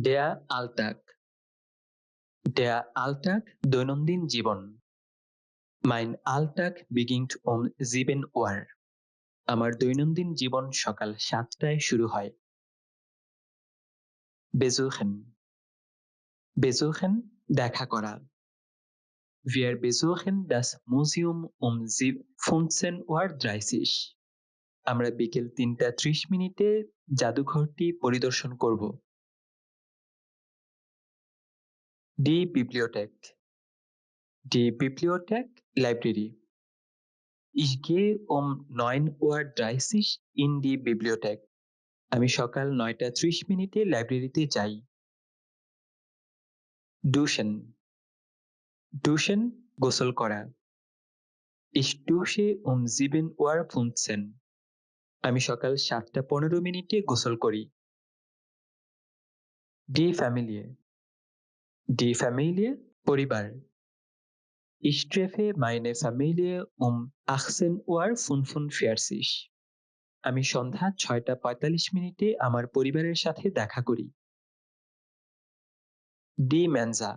Der Alltag. Der Alltag দৈনন্দিন জীবন। Mein Alltag beginnt um 7 Uhr. আমার দৈনন্দিন জীবন সকাল 7টায় শুরু হয়। Besuchen. Besuchen দেখা করা। Wir besuchen das Museum um 15:30 Uhr. আমরা বিকেল 3:30 জাদুঘরটি পরিদর্শন করব। Die Bibliothek. Die Bibliothek Library. Ich gehe um 9:30 Uhr in die Bibliothek. আমি সকাল 9:30 লাইব্রেরিতে যাই। Duschen. Duschen গোসল করা। Ich dusche um 7:15 Uhr. আমি সকাল 7:15 গোসল করি। Die Familie. Die Familie পরিবার। Ich treffe meine Familie um 18:45 Uhr. আমি সন্ধ্যা 6:45 আমার পরিবারের সাথে দেখা করি। Die Mensa.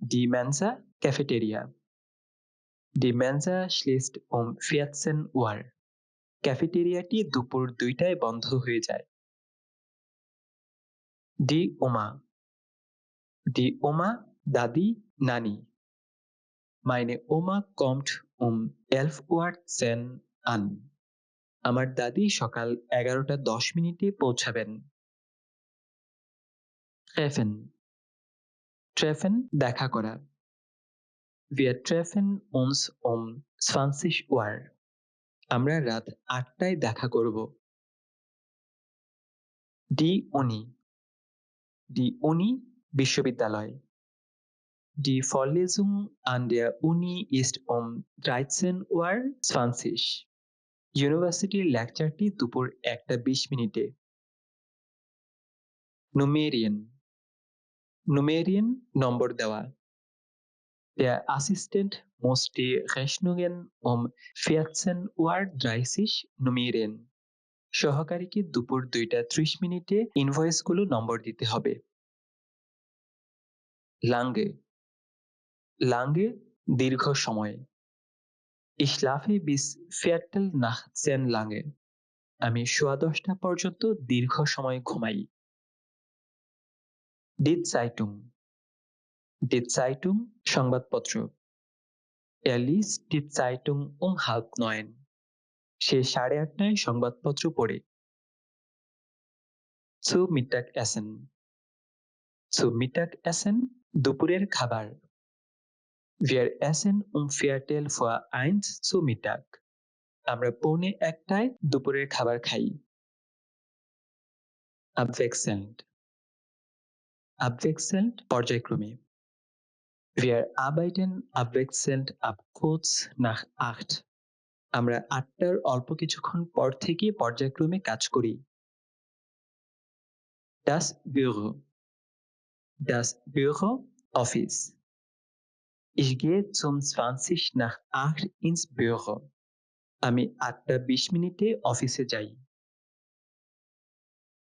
Die Mensa Cafeteria. Die Mensa schließt um 14 Uhr. ক্যাফেটেরিয়াটি দুপুর 2টায় বন্ধ হয়ে যায়। Die Oma. Die Oma দাদি নানি। Meine Oma kommt um 11:10 Uhr an. আমার দাদি সকাল 11:10 পৌঁছাবেন। Treffen. Treffen দেখা করা। Wir treffen uns um 20 Uhr. আমরা রাত 8টায় দেখা করব। Die Uni. Die Uni বিশ্ববিদ্যালয়। Die Vorlesung an der Uni ist um 13:20 Uhr. ইউনিভার্সিটির লেকচারটি দুপুর 1:20 Numerien. Numerien নম্বর দেওয়া। Der Assistent muss die Rechnungen um 14:30 Uhr nummerieren. সহকারীকে দুপুর 2:30 ইনভয়েসগুলো নম্বর দিতে হবে। Lange. Lange দীর্ঘ সময়। Ich schlafe bis 10:15 lange. আমি সোয়া 10টা পর্যন্ত দীর্ঘ সময় ঘুমাই। Die Zeitung. Die Zeitung সংবাদপত্র। Er liest die Zeitung um 8:30. সে 8:30 সংবাদপত্র পড়ে। Zu Mittagessen. Zu Mittagessen দুপুরের খাবার। Wir essen um 1:15 zu Mittag. আমরা 1:45 দুপুরের খাবার খাই। Abwechselnd. Abwechselnd পর্যায়ক্রমে। Wir arbeiten abwechselnd ab kurz nach 8. আমরা 8টার অল্প কিছুক্ষণ পর থেকে পর্যায়ক্রমে কাজ করি। Das Büro. Das Büro Office. Ich gehe zum 20 nach 8 ins Büro. আমি 8:20 অফিসে যাই।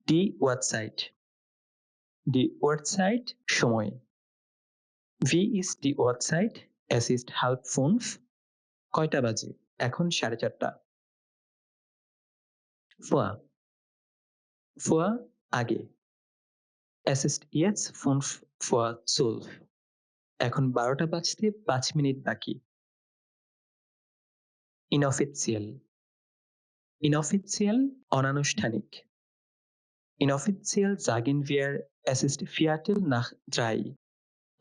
Die Uhrzeit. Die Uhrzeit সময়। Wie ist die Uhrzeit? Es ist 4:30. কয়টা বাজে? এখন 4:30। Vor. Vor আগে। Es ist jetzt 5:12. এখন 12টা বাজতে 5 মিনিট বাকি। Inoffiziell. Inoffiziell অনানুষ্ঠানিক। Inoffiziell sagen wir es ist 2:45.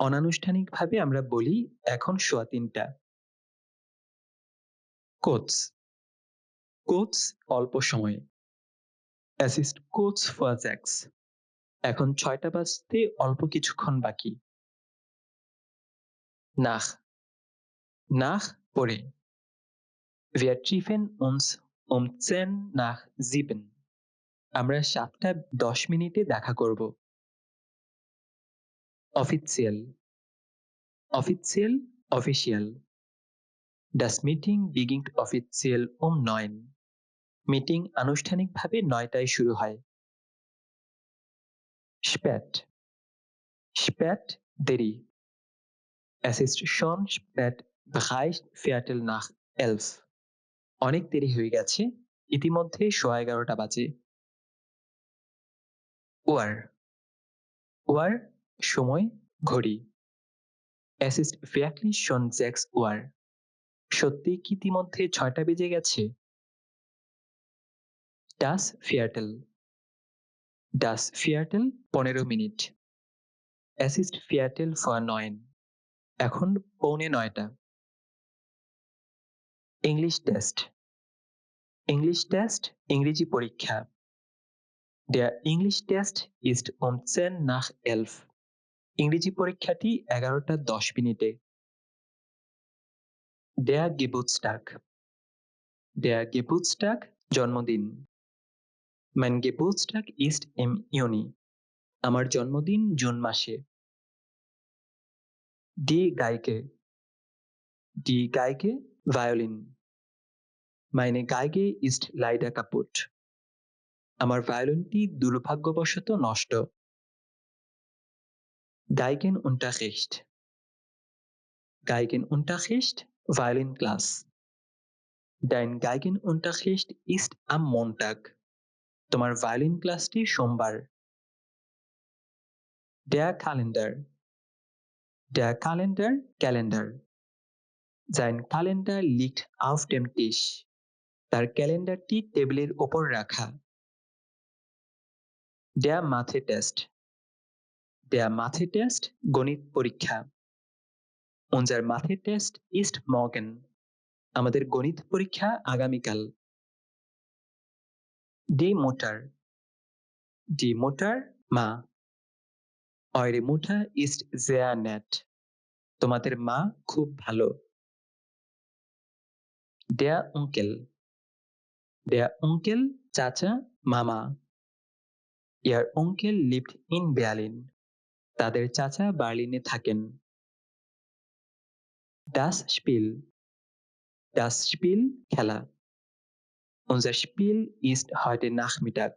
অনানুষ্ঠানিকভাবে আমরা বলি এখন 2:15। Kurz. Kurz অল্প সময়। Es ist kurz vor 6. এখন 6টা বাজতে অল্প কিছুক্ষণ বাকি। Nach. Nach পরে। Wir treffen uns um 10 nach 7. আমরা 7:10 দেখা করব। Offiziell. Offiziell official. Das Meeting beginnt offiziell um 9. Meeting আনুষ্ঠানিকভাবে 9টায় শুরু হয়। spät, spät দেরি। Es ist schon spät, bereits Viertel nach 11. অনেক দেরি হয়ে গেছে, ইতিমধ্যে 11:15 বাজে। Uhr, Uhr সময়, ঘড়ি। Es ist wirklich schon 6 Uhr. সত্যিই কি ইতিমধ্যে 6টা বেজে গেছে? Das Viertel, Das Viertel 15 minute. Es ist Viertel vor 9. এখন 8:45। English Test, English Test ইংরেজি পরীক্ষা। Der English Test ist um 10 nach 11. ইংরেজি পরীক্ষাটি 11:10 মিনিটে। Der Geburtstag, Der Geburtstag জন্মদিন। Mein Geburtstag ist im Juni. আমার জন্মদিন জুন মাসে। Die Geige, Die Geige Violin. Meine Geige ist leider kaputt. আমার ভায়োলিনটি দুর্ভাগ্যবশত নষ্ট। Geigenunterricht, Geigenunterricht Violinklass. Dein Geigenunterricht ist am Montag. তোমার ভায়োলিন ক্লাসটি সোমবার। Der Kalender, Der Kalender Kalender. Sein Kalender liegt auf dem Tisch. তার ক্যালেন্ডারটি টেবিলের ওপর রাখা। Der Mathe-Test, Der Mathe-Test গণিত পরীক্ষা। Unser Mathe-Test ist morgen. আমাদের গণিত পরীক্ষা আগামীকাল। Die Mutter, Die Mutter মা। Eure Mutter ist sehr nett. তোমাদের মা খুব ভালো। Der Onkel, Der Onkel চাচা, মামা। Ihr Onkel lebt in Berlin. তাদের চাচা বার্লিনে থাকেন। Das Spiel, Das Spiel খেলা। Unser Spiel ist heute Nachmittag.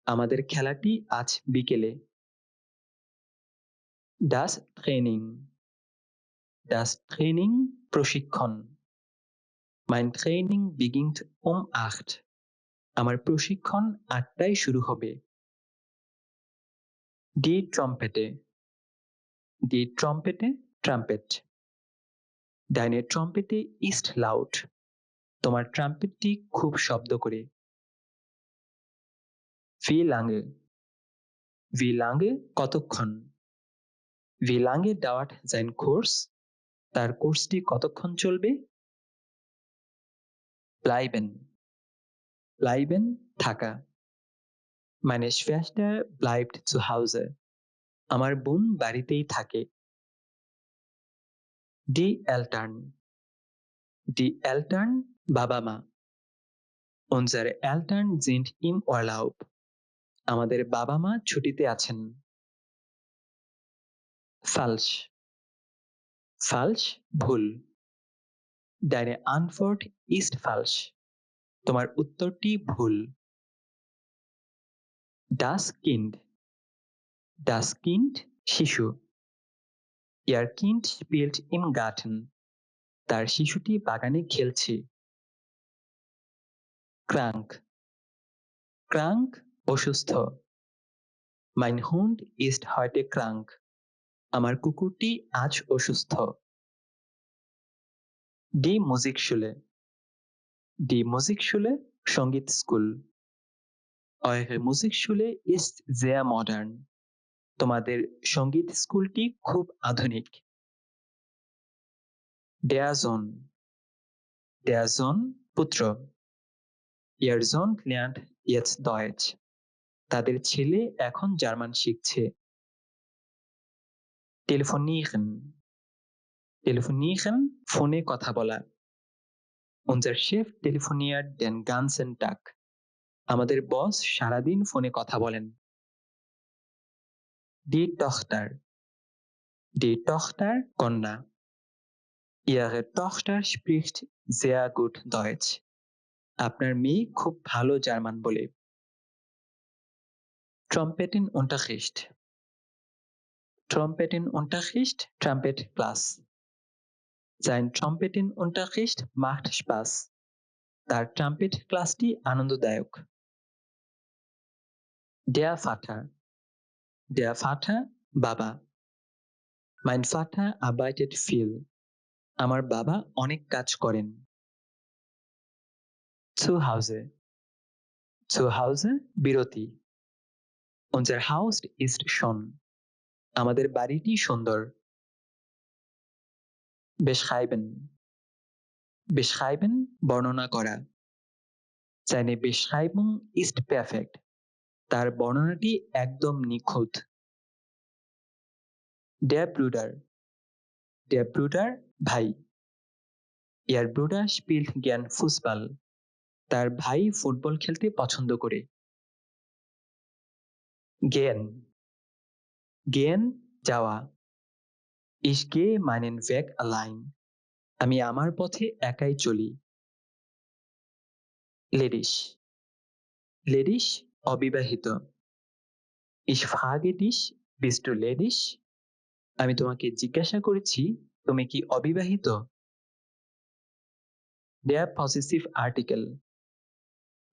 আমাদের খেলাটি আজ বিকেলে। Das Training, Das Training প্রশিক্ষণ। Mein Training beginnt um 8. আমার প্রশিক্ষণ 8টায় শুরু হবে। Die Trompete, Die Trompete Trumpet. Deine Trompete ist laut. তোমার ট্রাম্পেটটি খুব শব্দ করে। Wie lange, Wie lange কতক্ষণ। Wie lange dauert sein Kurs? তার কোর্সটি কতক্ষণ চলবে? Bleiben, Bleiben থাকা। Meine Schwester bleibt zu Hause. আমার বোন বাড়িতেই থাকে। Die Eltern, Die Eltern বাবা মা। Unsere Eltern sind im Urlaub. আমাদের বাবা মা ছুটিতে আছেন। Falsch, Falsch ভুল। Deine Antwort ist falsch. তোমার উত্তরটি ভুল। Das Kind, Das Kind শিশু। Ihr Kind spielt im Garten. তার শিশুটি বাগানে খেলছে। Krank, Krank অসুস্থ। Mein Hund ist heute krank. আমার কুকুরটি আজ অসুস্থ। Die Musikschule, Die Musikschule সঙ্গীত school. Eure Musikschule ist sehr modern. তোমাদের সঙ্গীত স্কুলটি খুব আধুনিক। Der Sohn, Der Sohn পুত্র। Ihr Sohn lernt jetzt Deutsch. তাদের ছেলে এখন জার্মান শিখছে। Telefonieren, Telefonieren ফোনে কথা বলা। Unser Chef telefoniert den ganzen Tag. আমাদের বস সারাদিন ফোনে কথা বলেন। Die Tochter, Die Tochter কন্যা। Ihre Tochter spricht sehr gut Deutsch. আপনার মেয়ে খুব ভালো জার্মান বলে। Trompetenunterricht. Trompetenunterricht, Trumpet Class. Sein Trompetenunterricht macht Spaß. তার ট্রাম্পেট ক্লাসটি আনন্দদায়ক। Der Vater. Der Vater, বাবা। Mein Vater arbeitet viel. আমার বাবা অনেক কাজ করেন। Zu Hause. Zu Hause, বিরতি। Unser Haus ist schön. আমাদের বাড়িটি সুন্দর। Beschreiben. Beschreiben, বর্ণনা করা। Seine Beschreibung ist perfekt. তার বর্ণনাটি একদম নিখুঁত। Der Bruder. Der Bruder, ভাই। Ihr Bruder spielt gern Fußball. তার ভাই ফুটবল খেলতে পছন্দ করে। Gehen. Gehen, যাওয়া। Ich gehe meinen Weg allein. আমি আমার পথে একাই চলি। Ledig. Ledig, অবিবাহিত। Ich frage dich, bist du ledig? আমি তোমাকে জিজ্ঞাসা করেছি, তুমি কি অবিবাহিত? Der possessive article.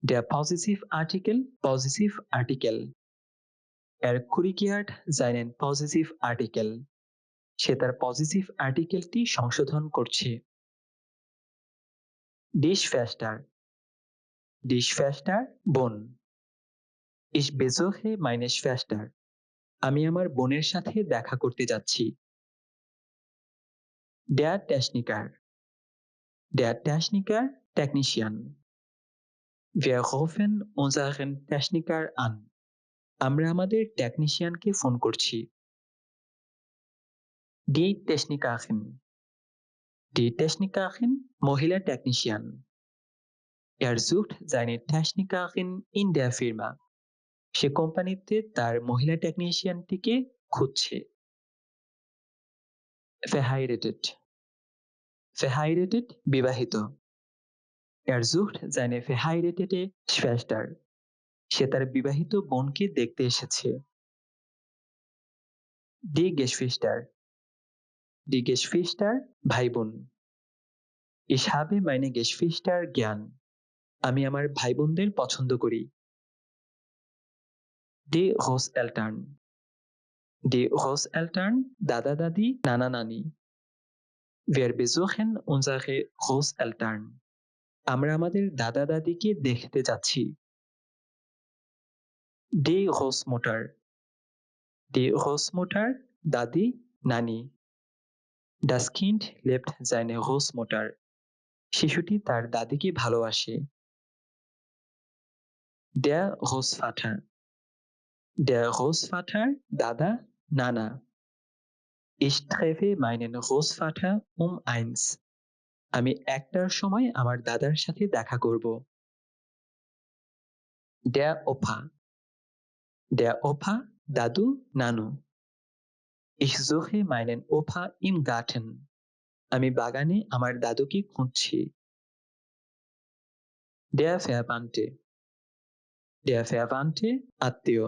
Der possessive article, possessive article. korrigiert seinen possessive article. সে তার পজিটিভ আর্টিকেলটি সংশোধন করছে। Schwester. Die Schwester, বোন। Ich besuche meine Schwester. আমি আমার বোনের সাথে দেখা করতে যাচ্ছি। Der Techniker. Der Techniker, Technician. Wir rufen unseren Techniker an. আমরা আমাদের টেকনিশিয়ানকে ফোন করছি। Die Technikerin. Die Technikerin, মহিলা technician. Er sucht seine Technikerin in der Firma. সে কোম্পানিতে তার মহিলা টেকনিশিয়ানটিকে খুঁজছে। Verheiratet. Verheiratet, বিবাহিত। Er sucht seine verheiratete Schwester. সে তার বিবাহিত বোনকে দেখতে এসেছে। Die Geschwister. Die Geschwister, ভাই বোন। Ich habe meine Geschwister gern. আমি আমার ভাই বোনদের পছন্দ করি। Die Großeltern. Die Großeltern, দাদা দাদি, নানা নানি। Wir besuchen unsere Großeltern. আমরা আমাদের দাদা দাদিকে দেখতে যাচ্ছি। Die Großmutter. Die Großmutter, দাদি, নানি। Das Kind liebt seine Großmutter. শিশুটি তার দাদিকে ভালোবাসে। Der Großvater. Der Großvater, দাদা, নানা। Ich treffe meinen Großvater um 1. আমি একটার সময় আমার দাদার সাথে দেখা করব। Der Opa. Der Opa, দাদু, নানু। Ich suche meinen Opa im Garten. আমি বাগানে আমার দাদুকে খুঁজছি। Der Verwandte. Der Verwandte, আত্মীয়।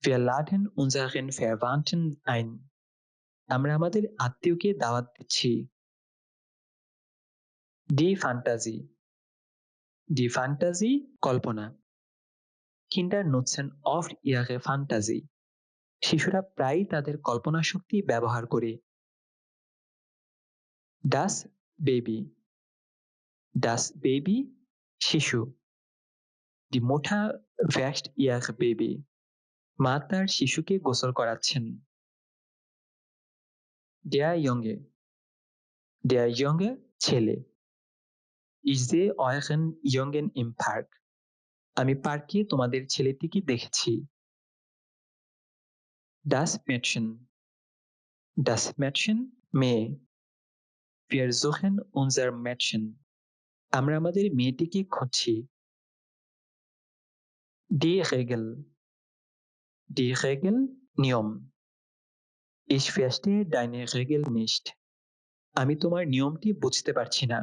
Wir laden unseren Verwandten ein. আমরা আমাদের আত্মীয়কে দাওয়াত দিচ্ছি। Die Fantasie. Die Fantasie, কল্পনা। Kinder nutzen oft ihre Fantasie. শিশুরা প্রায়ই তাদের কল্পনা শক্তি ব্যবহার করে। Das Baby. Das Baby, শিশু। Die Mutter wäscht ihr Baby. মা তার শিশুকে গোসল করাচ্ছেন। Der Junge. Der Junge, ছেলে। Ich sehe euren Jungen im Park. আমি পার্কে তোমাদের ছেলেটিকে দেখেছি। Das Mädchen. Das Mädchen, মেয়ে। Wir suchen unser Mädchen. আমরা আমাদের মেয়েটিকে খুঁজছি। Die Regel. Die Regel, নিয়ম। Ich verstehe deine Regel nicht. আমি তোমার নিয়মটি বুঝতে পারছি না।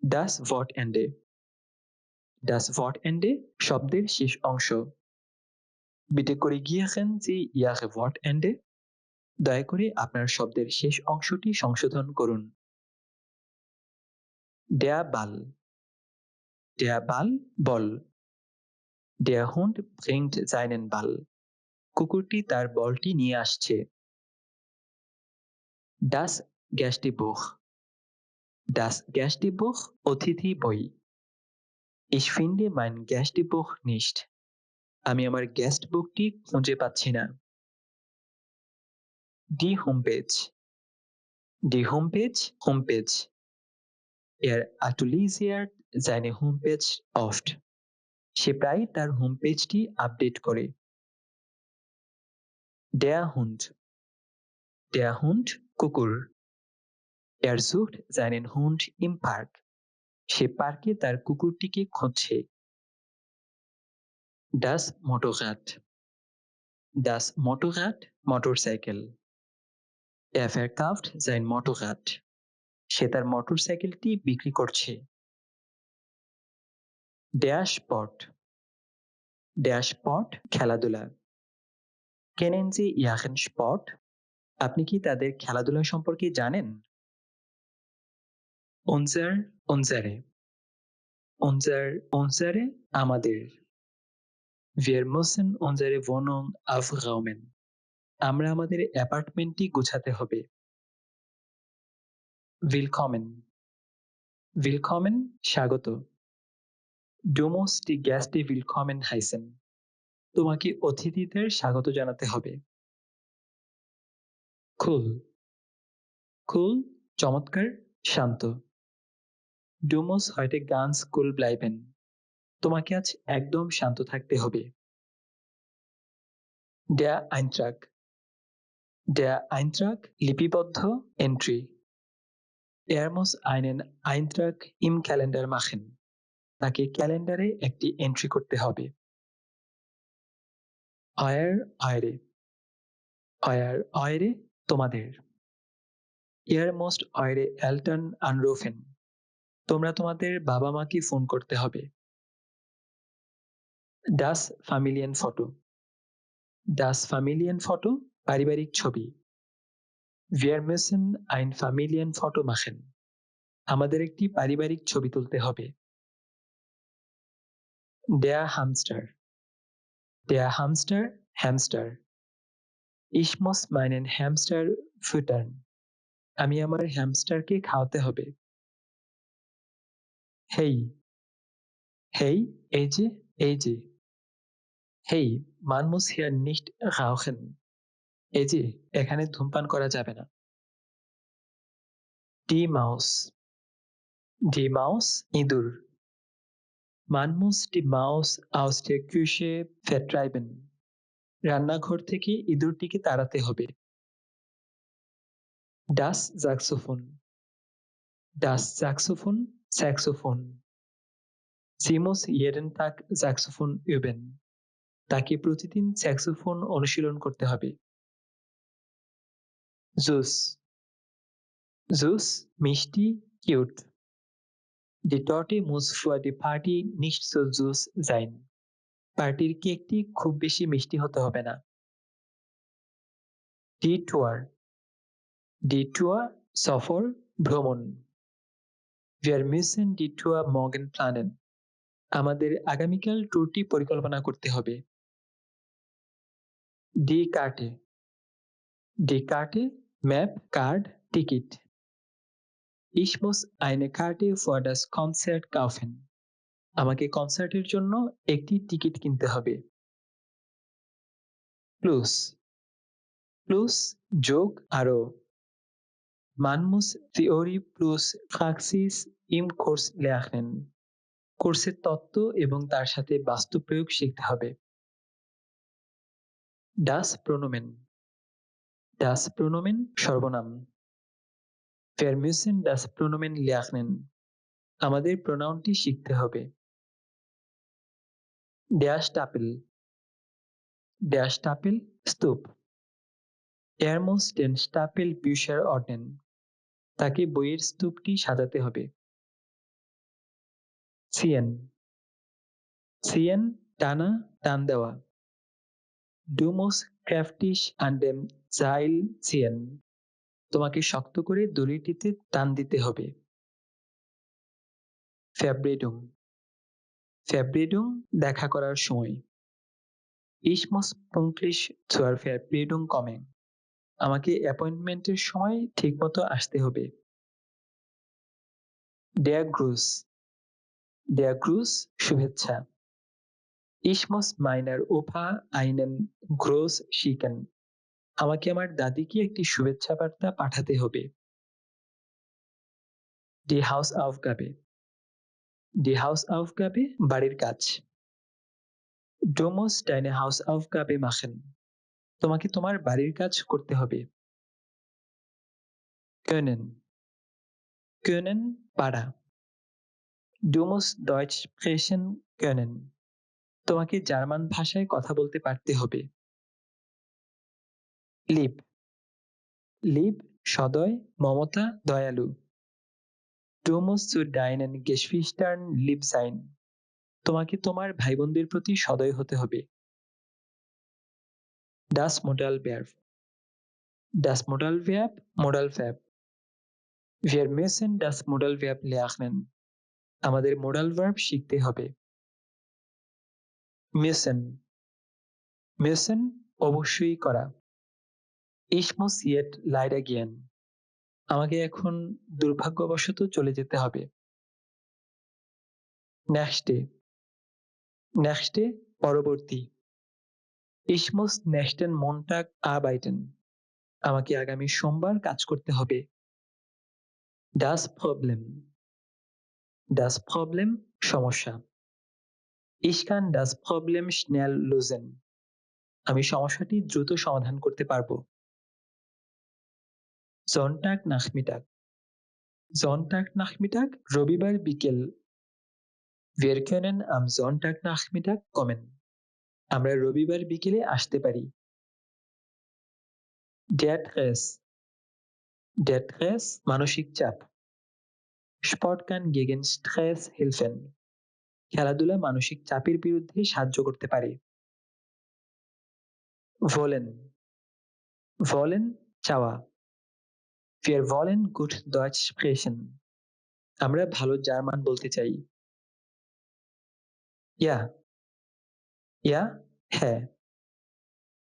Das Wortende. Das Wortende শব্দের শেষ অংশ। Bitte korrigieren Sie Ihre Wortende. দয়া করে আপনার শব্দের শেষ অংশটি সংশোধন করুন। Der Ball. Der Ball বল। Der Hund bringt seinen Ball. কুকুরটি তার বলটি নিয়ে আসছে। Das Gästebuch. Das Gästebuch অতিথি বই। Ich finde mein Gästebuch nicht. আমি আমার গেস্ট বুকটি খুঁজে পাচ্ছি না। Die Homepage. Die Homepage Homepage. Er aktualisiert seine Homepage oft. সে প্রায় তার হোমপেজটি আপডেট করে। Der Hund. Der Hund কুকুর। Er sucht seinen Hund im Park. সে পার্কে তার কুকুরটিকে খুঁজছে। Das Motorrad. Das Motorrad motorcycle. Er verkauft sein Motorrad. সে তার মোটরসাইকেলটি বিক্রি করছে। Der Sport. Der Sport খেলাধুলা। Kennen Sie Ihren Sport? আপনি কি তাদের খেলাধুলা সম্পর্কে জানেন? Unser, unsere. Unser, unsere আমাদের। Wir müssen unsere Wohnung aufräumen. আমরা আমাদের অ্যাপার্টমেন্টটি গুছাতে হবে। Willkommen. Willkommen স্বাগত। Du musst die Gäste willkommen heißen. তোমাকে অতিথিদের স্বাগত জানাতে হবে। Cool. Cool চমৎকার, শান্ত। Du musst heute ganz cool bleiben. তোমাকে আজ একদম শান্ত থাকতে হবে। Der Eintrag. Der Eintrag লিপিবদ্ধ entry. Er muss einen Eintrag im Kalender machen. তাকে ক্যালেন্ডারে একটি এন্ট্রি করতে হবে। Euer, eure. Euer, eure তোমাদের। Ihr müsst eure Eltern anrufen. তোমরা তোমাদের বাবা মাকে ফোন করতে হবে। Das Familienfoto. Das Familienfoto পারিবারিক ছবি। Wir müssen ein Familienfoto machen. আমাদের একটি পারিবারিক ছবি তুলতে হবে। Der Hamster. Der Hamster Hamster. Ich muss meinen Hamster füttern. আমি আমার হ্যামস্টারকে খাওয়াতে হবে। Hey. Hey এই যে, এই যে। Hey, man muss hier nicht rauchen. এই যে, এখানে ধূমপান করা যাবে না। Die Maus. Die Maus ইঁদুর। Man muss die Maus aus der Küche vertreiben. রান্নাঘর থেকে ইঁদুরটিকে তাড়াতে হবে। Das Saxophon. Das Saxophon Saxophon. Sie muss jeden Tag Saxophon üben. তাকে প্রতিদিন স্যাক্সোফোন অনুশীলন করতে হবে। জুস। জুস মিষ্টি, cute. Die Torte muss für die Party nicht so süß sein. পার্টির কেকটি খুব বেশি মিষ্টি হতে হবে না। Die Tour. Die Tour সফর, ভ্রমণ। Wir müssen die Tour morgen planen. আমাদের আগামীকাল ট্যুরটি পরিকল্পনা করতে হবে। Die Karte. Die Karte map, card, ticket. Ich muss eine Karte für das Konzert kaufen. আমাকে কনসার্টের জন্য একটি টিকিট কিনতে হবে। Plus. Plus যোগ, আরো। Man muss Theorie plus Praxis im Kurs lernen. কোর্সের তত্ত্ব এবং তার সাথে বাস্তব প্রয়োগ শিখতে হবে। Das Pronomen. Das Pronomen সর্বনাম। Wir müssen das Pronomen lernen. আমাদের প্রোনাউনটি শিখতে হবে। Der Stapel. Der Stapel স্তূপ। Er muss den Stapel Bücher ordnen. তাকে বইয়ের স্তূপটি সাজাতে হবে। Ziehen. ziehen টানা, টান দেওয়া। Du musst kräftig an dem Seil ziehen. তোমাকে শক্ত করে দড়িটিতে টান দিতে হবে। Verabredung. Verabredung দেখা করার সময়। Ich muss pünktlich zur Verabredung kommen. আমাকে অ্যাপয়েন্টমেন্টের সময় ঠিকমতো আসতে হবে। Der Gruß. Der Gruß শুভেচ্ছা। Ich muss meiner Opa einen Gruß schicken. আমাকে আমার দাদিকে একটি শুভেচ্ছা বার্তা পাঠাতে হবে। Die Hausaufgabe. Die Hausaufgabe বাড়ির কাজ। Du musst deine Hausaufgabe machen. তোমাকে তোমার বাড়ির কাজ করতে হবে। Können. Können পারা। Du musst Deutsch sprechen können. তোমাকে জার্মান ভাষায় কথা বলতে পারতে হবে। Lieb. Lieb সদয়, মমতা, দয়ালু। Du musst zu deinen Geschwistern lieb sein. তোমাকে তোমার ভাইবোনদের প্রতি সদয় হতে হবে। Das Modalverb. Das Modalverb Modal Verb. Wir müssen das Modalverb lernen. আমাদের Modal Verb শিখতে হবে। Müssen. Müssen অবশ্যই করা। Ich muss jetzt leider gehen. আমাকে এখন দুর্ভাগ্যবশত চলে যেতে হবে। Nächste. Nächste পরবর্তী। Ich muss nächsten Montag arbeiten. আমাকে আগামী সোমবার কাজ করতে হবে। Das Problem. Das Problem সমস্যা। Ich kann das Problem schnell lösen. আমি সমস্যাটি দ্রুত সমাধান করতে পারবো। Sonntagnachmittag. Sonntagnachmittag রবিবার বিকেল। Wir können am Sonntagnachmittag kommen. আমরা রবিবার বিকেলে আসতে পারি। Der Stress. Der Stress মানসিক চাপ। Sport kann gegen Stress helfen. খেলাধুলা মানসিক চাপের বিরুদ্ধে সাহায্য করতে পারে। Wollen. Wollen চাওয়া। Wir wollen gut Deutsch sprechen. আমরা ভালো জার্মান বলতে চাই। Ja. Ja, হ্যাঁ।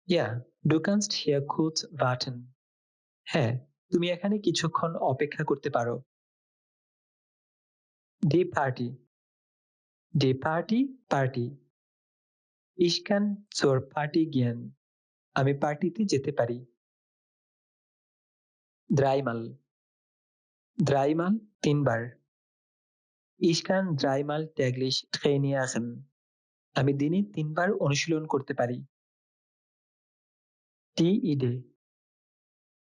Ja, du kannst hier kurz warten. হ্যাঁ, তুমি এখানে কিছুক্ষণ অপেক্ষা করতে পারো। Die Party. Die Party party. Ich kann zur Party gehen. আমি পার্টিতে যেতে পারি। Dreimal. Dreimal তিনবার। Ich kann dreimal täglich trainieren. আমি দিনে তিনবার অনুশীলন করতে পারি। Die Idee.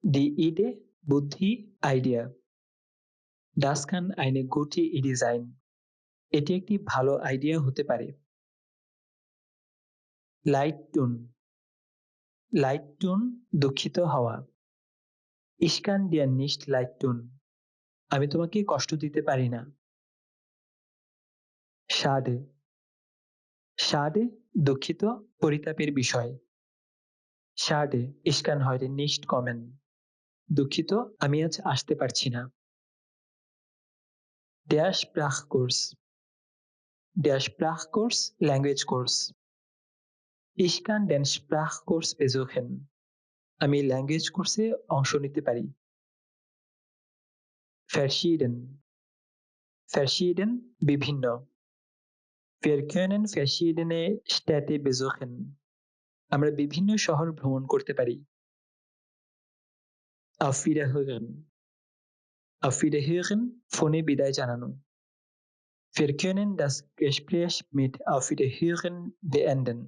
Die Idee বুদ্ধি, idea. Das kann eine gute Idee sein. এটি একটি ভালো আইডিয়া হতে পারে। Leid tun. Leid tun দুঃখিত হওয়া। Ich kann dir nicht leid tun. আমি তোমাকে কষ্ট দিতে পারি না। Schade. Schade দুঃখিত, পরিতাপের বিষয়। Schade, ich kann heute nicht kommen. দুঃখিত, আমি আজ আসতে পারছি না। Der Sprachkurs. Der Sprachkurs language course. Ich kann den Sprachkurs besuchen. আমি ল্যাঙ্গুয়েজ কোর্সে অংশ নিতে পারি। Verschieden. Verschieden বিভিন্ন। Wir können verschiedene Städte besuchen. আমরা বিভিন্ন শহর ভ্রমণ করতে পারি। Auf Wiederhören. Auf Wiederhören ফোনে বিদায় জানানো। Wir können das Gespräch mit Auf Wiederhören beenden.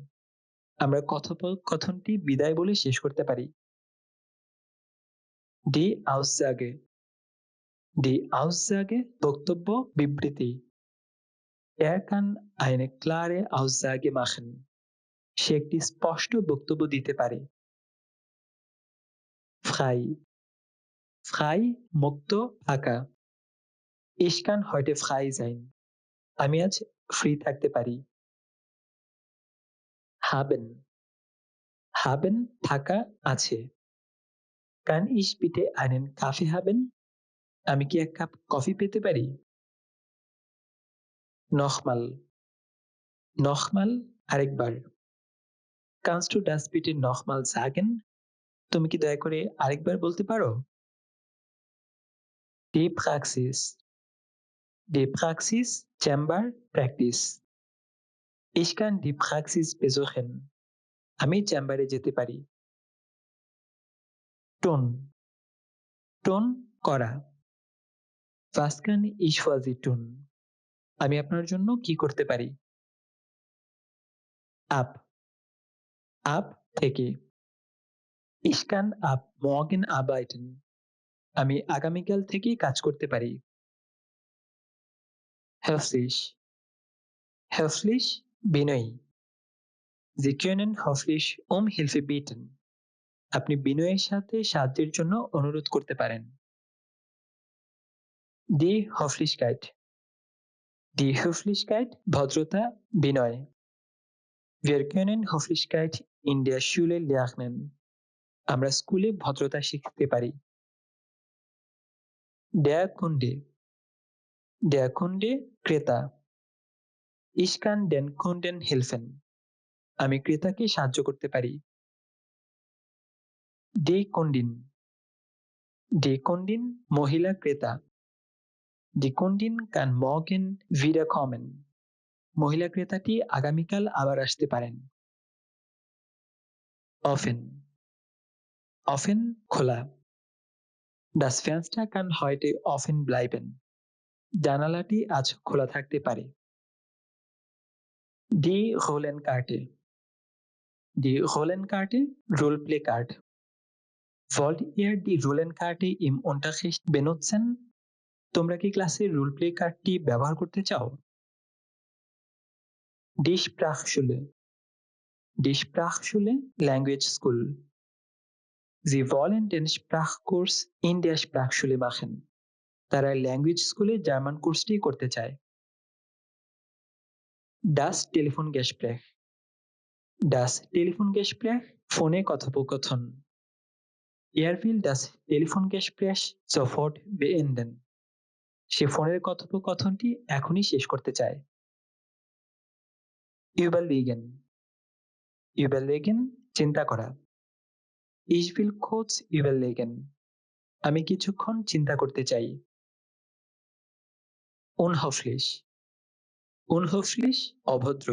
আমরা কথোপকথনটি বিদায় বলে শেষ করতে পারি। Die Aussage. Die Aussage বক্তব্য, বিবৃতি। Er kann eine klare Aussage machen. সে একটি স্পষ্ট বক্তব্য দিতে পারে। Frei. Frei মুক্ত, ফাঁকা। Ich kann heute frei sein. আমি আজ ফ্রি থাকতে পারি। haben haben থাকা আছে। Kann ich bitte einen Kaffee haben? আমি কি এক কাপ কফি পেতে পারি? nochmal nochmal আরেকবার। Kannst du das bitte nochmal sagen? তুমি কি দয়া করে আরেকবার বলতে পারো? Die Praxis chamber practice. Ich kann die Praxis besuchen. আমি চেম্বারে যেতে পারি। tun tun করা। Was kann ich für Sie tun? আমি আপনার জন্য কি করতে পারি? ab ab থেকে। Ich kann ab morgen arbeiten. আমি আগামীকাল থেকে কাজ করতে পারি। höflich höflich বিনয়ী। Sie können höflich um Hilfe bitten. আপনি বিনয়ের সাথে সাহায্যের জন্য অনুরোধ করতে পারেন। Die Höflichkeit die Höflichkeit ভদ্রতা বিনয়। Wir können Höflichkeit in der Schule lernen. আমরা স্কুলে ভদ্রতা শিখতে পারি। Der Kunde ক্রেতা। Ich kann den Kunden helfen. আমি ক্রেতাকে সাহায্য করতে পারি। Die Kundin মহিলা ক্রেতা। Die Kundin kann morgen wiederkommen. মহিলা ক্রেতাটি আগামীকাল আবার আসতে পারেন। offen খোলা। Das Fenster kann heute offen bleiben. জানালাটি আজ খোলা থাকতে পারে। Die Rollenkarte Roleplay Card. Wollt ihr die Rollenkarte im Unterricht benutzen? তোমরা কি ক্লাসে রোলপ্লে কার্ডটি ব্যবহার করতে চাও? Die Sprachschule Language School. Sie wollen den Sprachkurs in der Sprachschule machen. তারা ল্যাঙ্গুয়েজ স্কুলে জার্মান কোর্সটি করতে চায়। Das Telefongespräch ফোনে কথোপকথন। Er will das Telefongespräch sofort beenden. সে ফোনের কথোপকথনটি এখনই শেষ করতে চায়। überlegen চিন্তা করা। Ich will kurz überlegen. আমি কিছুক্ষণ চিন্তা করতে চাই। unhöflich অভদ্র।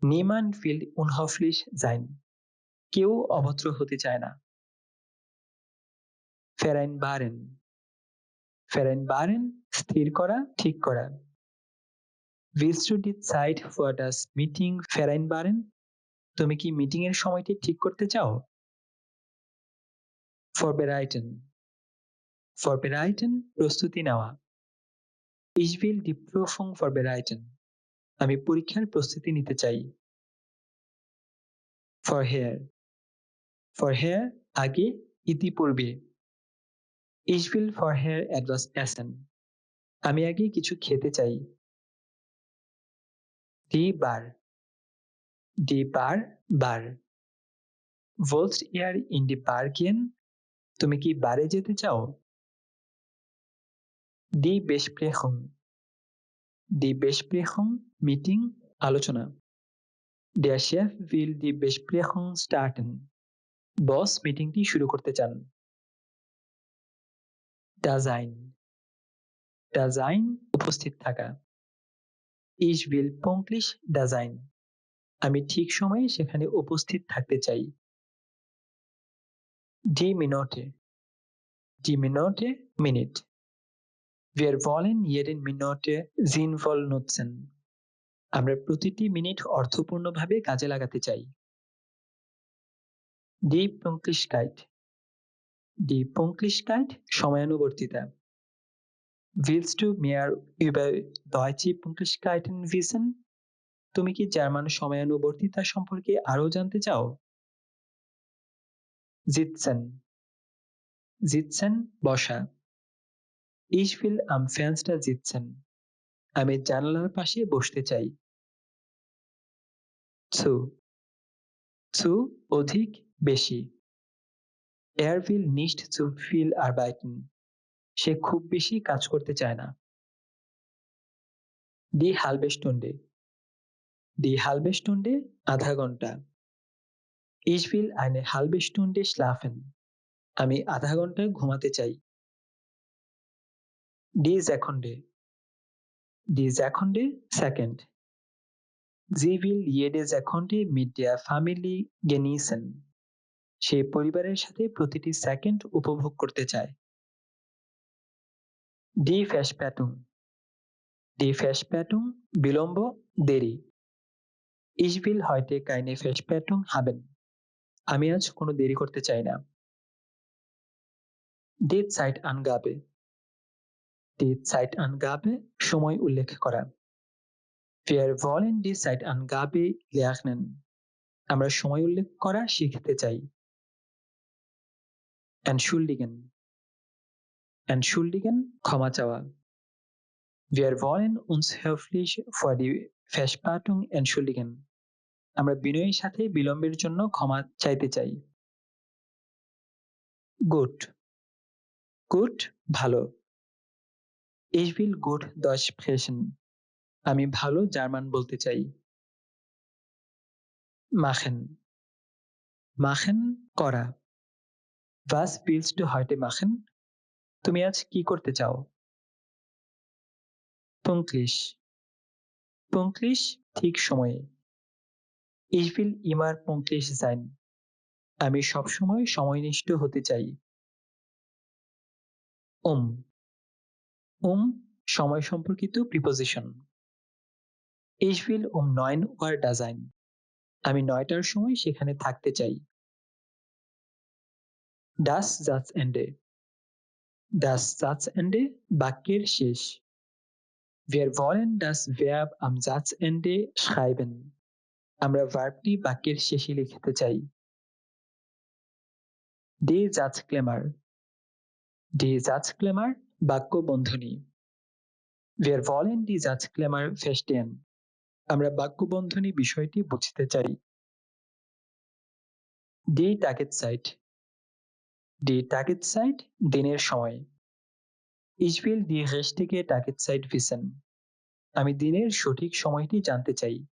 Niemand will unhöflich sein. কেউ অভদ্র হতে চায় না। vereinbaren স্থির করা ঠিক করা। Willst du die Zeit für das Meeting vereinbaren? তুমি কি মিটিং এর সময়টি ঠিক করতে চাও? vorbereiten প্রস্তুতি নেওয়া। Ich will die Prüfung vorbereiten. আমি পরীক্ষার প্রস্তুতি নিতে চাই। vorher আগে ইতিপূর্বে। Ich will vorher etwas essen. আমি আগে কিছু খেতে চাই। Die Bar bar. Wollt ihr in die Bar gehen? তুমি কি বারে যেতে চাও? Die Besprechung মিটিং আলোচনা। Der Chef will die Besprechung starten. বস মিটিংটি শুরু করতে চান। da sein উপস্থিত থাকা। Ich will pünktlich da sein. আমি ঠিক সময়ে সেখানে উপস্থিত থাকতে চাই। Die Minute Minute. Wir wollen jede Minute sinnvoll nutzen. আমরা প্রতিটি মিনিট অর্থপূর্ণভাবে কাজে লাগাতে চাই। Die Pünktlichkeit সময়ানুবর্তিতা। Willst du mehr über deutsche Pünktlichkeiten wissen? তুমি কি জার্মান সময়ানুবর্তিতা সম্পর্কে আরো জানতে চাও? sitzen বসা। Ich will am Fenster sitzen. আমি জানালার পাশে বসতে চাই। zu zu অধিক বেশি। Er will nicht zu viel arbeiten. সে খুব বেশি কাজ করতে চায় না। Die halbe Stunde. Die halbe Stunde আধা ঘন্টা। Ich will eine halbe Stunde schlafen. আমি আধা ঘন্টা ঘুমাতে চাই। Die Sekunde. Die Sekunde second. Sie will jede Sekunde mit der Familie genießen. সে পরিবারের সাথে প্রতিটি সেকেন্ড উপভোগ করতে চায়। Die Verspätung. Die Verspätung বিলম্ব, দেরি। Ich will heute keine Verspätung haben. আমি আজ কোনো দেরি করতে চাই না। Die Zeitangabe. Die Zeitangabe সময় উল্লেখ করা। Wir wollen die Zeitangabe lernen. আমরা সময় উল্লেখ করা শিখতে চাই। Entschuldigen. Entschuldigen ক্ষমা চাওয়া। Wir wollen uns höflich für die Verspätung entschuldigen. আমরা বিনয়ের সাথে বিলম্বের জন্য ক্ষমা চাইতে চাই। Gut. Gut ভালো। Ich will gut Deutsch sprechen. আমি ভালো জার্মান বলতে চাই। Machen. Machen করা। Was willst du heute machen? তুমি আজ কি করতে চাও? Pünktlich. Pünktlich ঠিক সময়ে। Ich will immer pünktlich sein. আমি সবসময় সময়নিষ্ঠ হতে চাই। সময় সম্পর্কিত preposition. Ich will 9 Uhr da sein. আমি 9টার সময় সেখানে থাকতে চাই। Das Satzende. Das Satzende বাক্যের শেষ। Wir wollen das Verb am Satzende schreiben. আমরা ভার্বটি বাক্যের শেষে লিখতে চাই। Die Satzklammer. Die Satzklammer বাক্য বন্ধনী। Wir wollen die Satzklammer verstehen. আমরা বাক্য বন্ধনী বিষয়টি বুঝতে চাই। Die Tageszeit. Die Tageszeit দিনের সময়। Ich will die richtige Tageszeit wissen. আমি দিনের সঠিক সময়টি জানতে চাই।